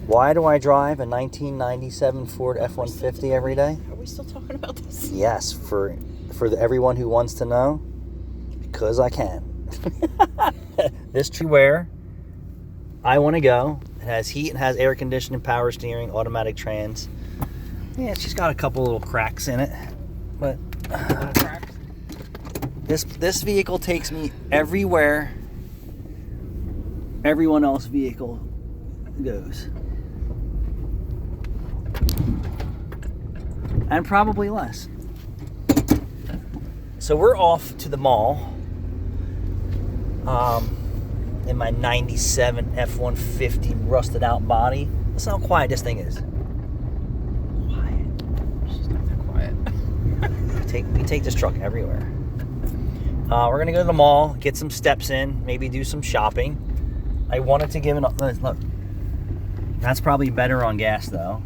Why do I drive a 1997 Ford F-150 every day? Are we still talking about this? Yes, for everyone who wants to know, because I can. This tree where I want to go. It has heat, it has air conditioning, power steering, automatic trans. Yeah, she's got a couple little cracks in it, but this vehicle takes me everywhere everyone else's vehicle goes. And probably less. So we're off to the mall in my 97 F-150 rusted out body. Listen how quiet this thing is. Quiet. She's not that quiet. We take this truck everywhere. We're going to go to the mall, get some steps in, maybe do some shopping. I wanted to give look, that's probably better on gas though.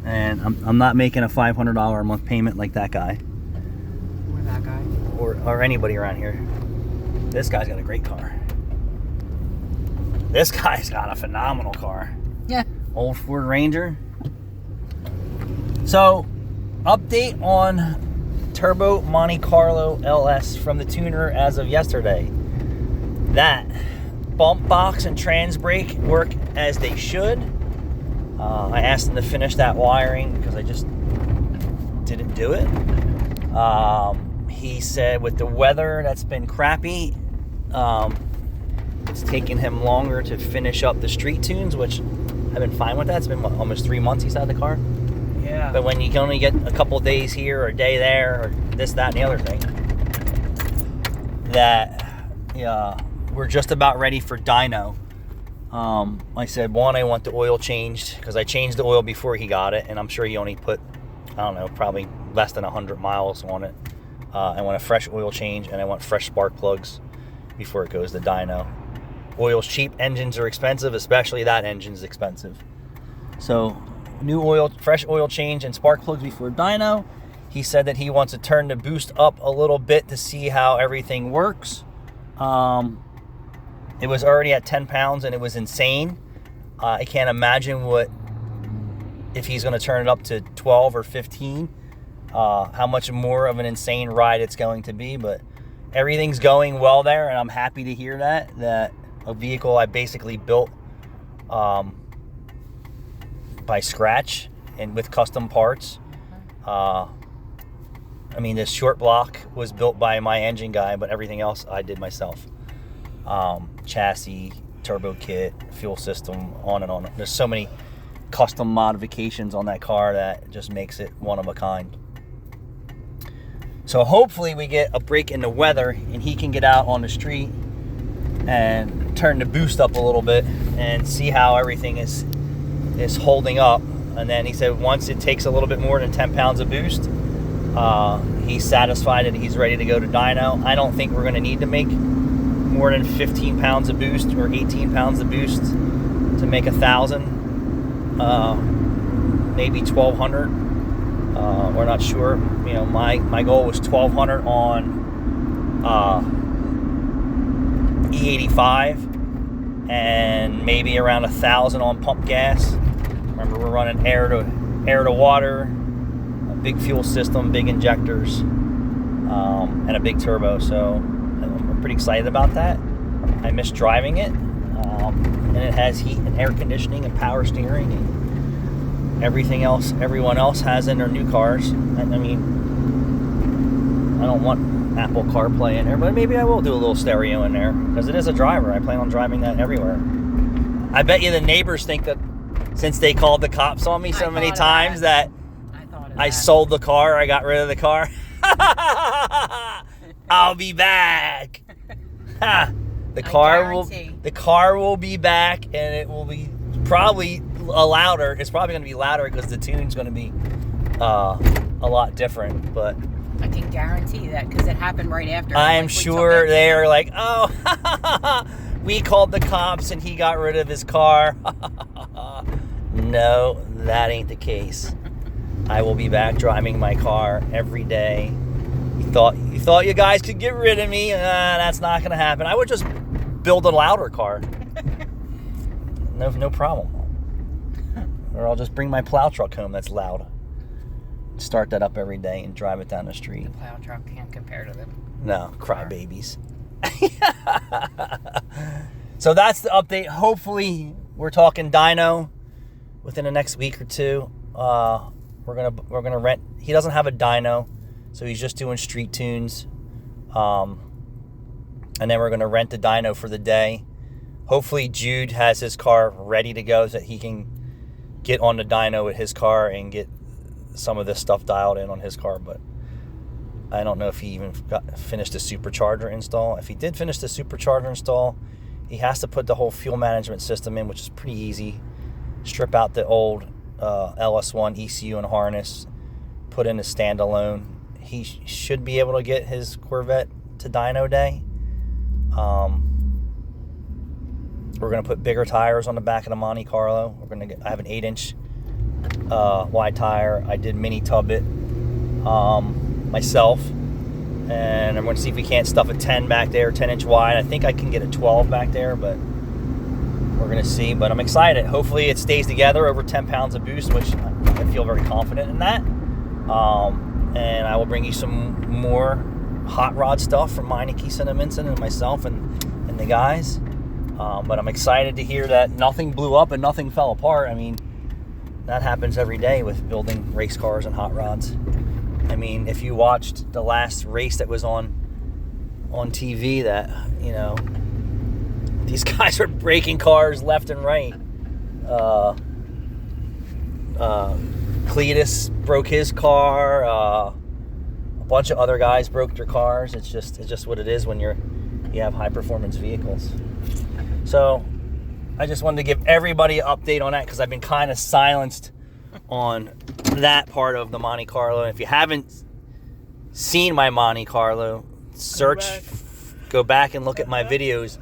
And I'm not making a $500 a month payment like that guy. Or that guy. Or anybody around here. This guy's got a great car. This guy's got a phenomenal car. Yeah. Old Ford Ranger. So, update on Turbo Montecarlo LS from the tuner as of yesterday. That bump box and trans brake work as they should. I asked him to finish that wiring because I just didn't do it. He said with the weather that's been crappy, it's taken him longer to finish up the street tunes, which I've been fine with that. It's been almost 3 months he's had the car. Yeah. But when you can only get a couple days here or a day there or this, that, and the other thing, that we're just about ready for dyno. I said, one, I want the oil changed because I changed the oil before he got it, and I'm sure he only put, I don't know, probably less than 100 miles on it. I want a fresh oil change, and I want fresh spark plugs before it goes to dyno. Oil's cheap, engines are expensive, especially that engine's expensive. So, new oil, fresh oil change, and spark plugs before dyno. He said that he wants to turn the boost up a little bit to see how everything works. It was already at 10 pounds and it was insane. I can't imagine if he's going to turn it up to 12 or 15, how much more of an insane ride it's going to be. But everything's going well there, and I'm happy to hear that a vehicle I basically built by scratch and with custom parts. I mean, this short block was built by my engine guy, but everything else I did myself. Chassis, turbo kit, fuel system, on and on. There's so many custom modifications on that car that just makes it one of a kind. So hopefully we get a break in the weather and he can get out on the street and turn the boost up a little bit and see how everything is holding up. And then he said once it takes a little bit more than 10 pounds of boost, he's satisfied and he's ready to go to dyno. I don't think we're going to need to make more than 15 pounds of boost or 18 pounds of boost to make 1,000, maybe 1,200. We're not sure. You know, my goal was 1,200 on E85 and maybe around 1,000 on pump gas. Remember, we're running air to water, a big fuel system, big injectors, and a big turbo. So I'm pretty excited about that. I miss driving it, and it has heat and air conditioning and power steering and everything else everyone else has in their new cars. I mean, I don't want Apple CarPlay in there, but maybe I will do a little stereo in there because it is a driver. I plan on driving that everywhere. I bet you the neighbors think that since they called the cops on me so many times that I sold the car, I got rid of the car. I'll be back. The car will be back, and it will be probably louder. It's probably going to be louder because the tune's going to be a lot different. But I can guarantee that because it happened right after. I am sure they are like, oh, we called the cops and he got rid of his car. No, that ain't the case. I will be back driving my car every day. You thought you guys could get rid of me? That's not going to happen. I would just build a louder car. No problem. Or I'll just bring my plow truck home that's loud. Start that up every day and drive it down the street. The plow truck can't compare to them. No, crybabies. So that's the update. Hopefully we're talking dyno within the next week or two. We're gonna rent. He doesn't have a dyno, so he's just doing street tunes. And then we're gonna rent the dyno for the day. Hopefully Jude has his car ready to go so that he can get on the dyno with his car and get some of this stuff dialed in on his car. But I don't know if he even finished the supercharger install. If he did finish the supercharger install, he has to put the whole fuel management system in, which is pretty easy. Strip out the old LS1 ECU and harness, put in a standalone. He should be able to get his Corvette to dyno day. We're gonna put bigger tires on the back of the Montecarlo. I have an 8-inch wide tire. I did mini tub it myself, and I'm going to see if we can't stuff a 10 back there, 10-inch wide. I think I can get a 12 back there, but we're going to see. But I'm excited. Hopefully it stays together over 10 pounds of boost, which I feel very confident in that. And I will bring you some more hot rod stuff from Meineke, Cinnamon, and myself and the guys. But I'm excited to hear that nothing blew up and nothing fell apart. I mean, that happens every day with building race cars and hot rods. I mean, if you watched the last race that was on TV, that, you know, these guys are breaking cars left and right. Cletus broke his car. A bunch of other guys broke their cars. It's just what it is when you have high performance vehicles. So I just wanted to give everybody an update on that because I've been kind of silenced on that part of the Montecarlo. If you haven't seen my Montecarlo, go back and look at my videos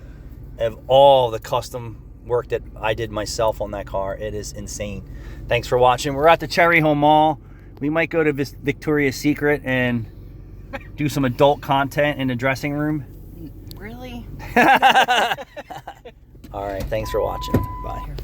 of all the custom work that I did myself on that car. It is insane. Thanks for watching. We're at the Cherry Hill Mall. We might go to Victoria's Secret and do some adult content in the dressing room. Really? All right, thanks for watching. Bye.